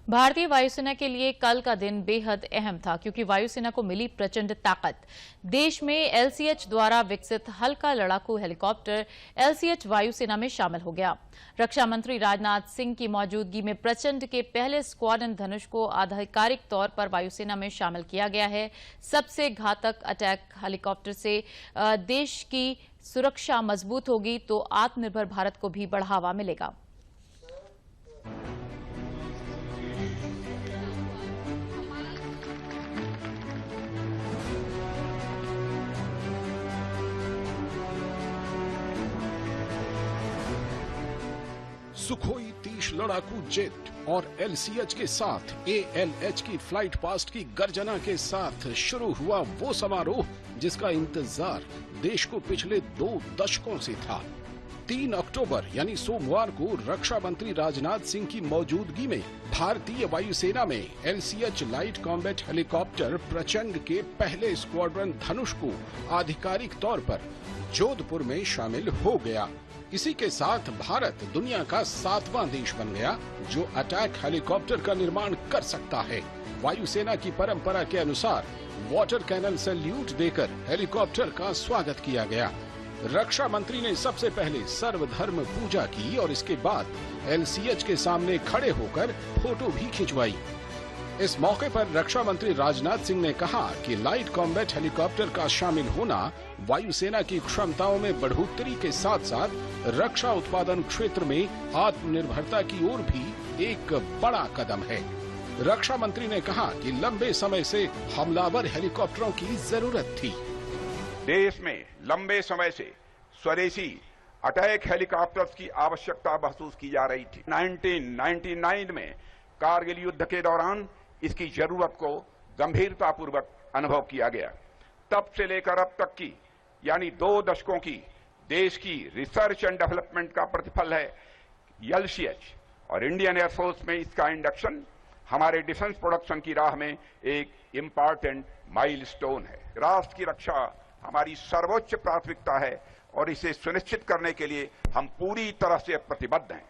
भारतीय वायुसेना के लिए कल का दिन बेहद अहम था क्योंकि वायुसेना को मिली प्रचंड ताकत। देश में एलसीएच द्वारा विकसित हल्का लड़ाकू हेलीकॉप्टर एलसीएच वायुसेना में शामिल हो गया। रक्षा मंत्री राजनाथ सिंह की मौजूदगी में प्रचंड के पहले स्क्वाड्रन धनुष को आधिकारिक तौर पर वायुसेना में शामिल किया गया है। सबसे घातक अटैक हेलीकॉप्टर से देश की सुरक्षा मजबूत होगी तो आत्मनिर्भर भारत को भी बढ़ावा मिलेगा। सुखोई 30 लड़ाकू जेट और एलसीएच के साथ एएलएच की फ्लाइट पास्ट की गर्जना के साथ शुरू हुआ वो समारोह जिसका इंतजार देश को पिछले 2 दशकों से था। 3 अक्टूबर यानी सोमवार को रक्षा मंत्री राजनाथ सिंह की मौजूदगी में भारतीय वायुसेना में एलसीएच लाइट कॉम्बैट हेलीकॉप्टर प्रचंड के पहले स्क्वाड्रन धनुष को आधिकारिक तौर पर जोधपुर में शामिल हो गया। इसी के साथ भारत दुनिया का 7वां देश बन गया जो अटैक हेलीकॉप्टर का निर्माण कर सकता है। वायुसेना की परंपरा के अनुसार वाटर कैनन सैल्यूट देकर हेलीकॉप्टर का स्वागत किया गया। रक्षा मंत्री ने सबसे पहले सर्वधर्म पूजा की और इसके बाद एलसीएच के सामने खड़े होकर फोटो भी खिंचवाई। इस मौके पर रक्षा मंत्री राजनाथ सिंह ने कहा कि लाइट कॉम्बैट हेलीकॉप्टर का शामिल होना वायुसेना की क्षमताओं में बढ़ोतरी के साथ साथ रक्षा उत्पादन क्षेत्र में आत्मनिर्भरता की ओर भी एक बड़ा कदम है। रक्षा मंत्री ने कहा कि लंबे समय से हमलावर हेलीकॉप्टरों की जरूरत थी। देश में लंबे समय से स्वदेशी अटैक हेलीकॉप्टर्स की आवश्यकता महसूस की जा रही थी। 1999 में कारगिल युद्ध के दौरान इसकी जरूरत को गंभीरतापूर्वक अनुभव किया गया। तब से लेकर अब तक की यानी 2 दशकों की देश की रिसर्च एंड डेवलपमेंट का प्रतिफल है एलसीएच और इंडियन एयरफोर्स में इसका इंडक्शन हमारे डिफेंस प्रोडक्शन की राह में एक इम्पॉर्टेंट माइलस्टोन है। राष्ट्र की रक्षा हमारी सर्वोच्च प्राथमिकता है और इसे सुनिश्चित करने के लिए हम पूरी तरह से प्रतिबद्ध हैं।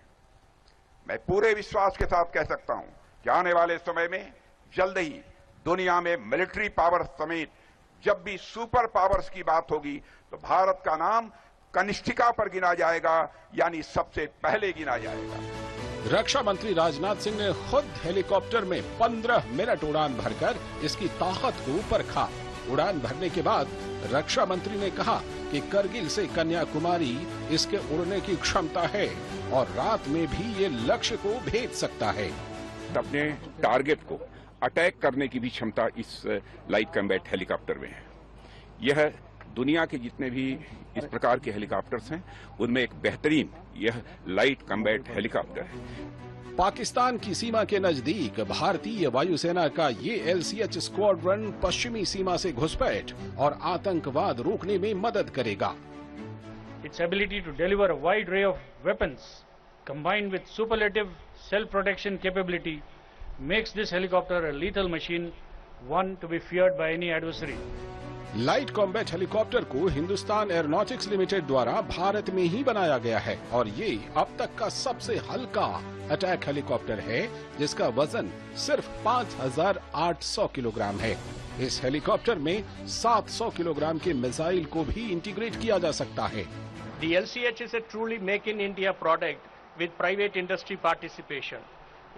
मैं पूरे विश्वास के साथ कह सकता हूं कि आने वाले समय में जल्द ही दुनिया में मिलिट्री पावर समेत जब भी सुपर पावर्स की बात होगी तो भारत का नाम कनिष्ठिका पर गिना जाएगा, यानी सबसे पहले गिना जाएगा। रक्षा मंत्री राजनाथ सिंह ने खुद हेलीकॉप्टर में 15 मिनट उड़ान भरकर इसकी ताकत को परखा। उड़ान भरने के बाद रक्षा मंत्री ने कहा कि करगिल से कन्याकुमारी इसके उड़ने की क्षमता है और रात में भी ये लक्ष्य को भेद सकता है। अपने टारगेट को अटैक करने की भी क्षमता इस लाइट कॉम्बैट हेलीकॉप्टर में है। यह दुनिया के जितने भी इस प्रकार के हेलीकॉप्टर्स हैं उनमें एक बेहतरीन यह लाइट कॉम्बैट हेलीकॉप्टर है। पाकिस्तान की सीमा के नजदीक भारतीय वायुसेना का ये एलसीएच स्क्वाड्रन पश्चिमी सीमा से घुसपैठ और आतंकवाद रोकने में मदद करेगा। Its ability to deliver a wide array of weapons combined with superlative self-protection capability makes this helicopter a lethal machine, one to be feared by any adversary. Light combat helicopter को हिंदुस्तान एरोनॉटिक्स लिमिटेड द्वारा भारत में ही बनाया गया है और ये अब तक का सबसे हल्का अटैक हेलीकॉप्टर है जिसका वजन सिर्फ 5,800 किलोग्राम है। इस हेलीकॉप्टर में 700 किलोग्राम के मिसाइल को भी इंटीग्रेट किया जा सकता है। The LCH is a truly make-in-India product with private industry participation.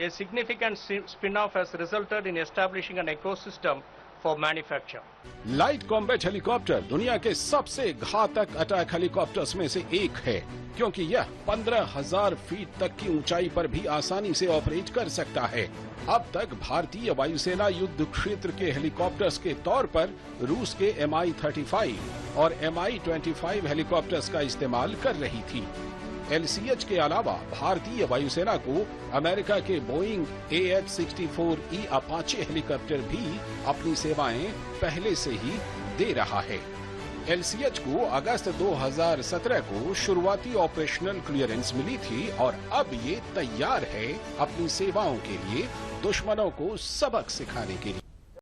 A significant spin-off has resulted in establishing an ecosystem for manufacture. Light combat helicopter दुनिया के सबसे घातक अटैक हेलीकॉप्टर्स में से एक है क्योंकि यह 15,000 फीट तक की ऊंचाई पर भी आसानी से ऑपरेट कर सकता है। अब तक भारतीय वायुसेना युद्ध क्षेत्र के हेलीकॉप्टर्स के तौर पर रूस के Mi-35 और Mi-25 हेलीकॉप्टर्स का इस्तेमाल कर रही थी। एलसीएच के अलावा भारतीय वायुसेना को अमेरिका के बोइंग AH-64E अपाचे हेलीकॉप्टर भी अपनी सेवाएं पहले से ही दे रहा है। एलसीएच को अगस्त 2017 को शुरुआती ऑपरेशनल क्लियरेंस मिली थी और अब ये तैयार है अपनी सेवाओं के लिए दुश्मनों को सबक सिखाने के लिए।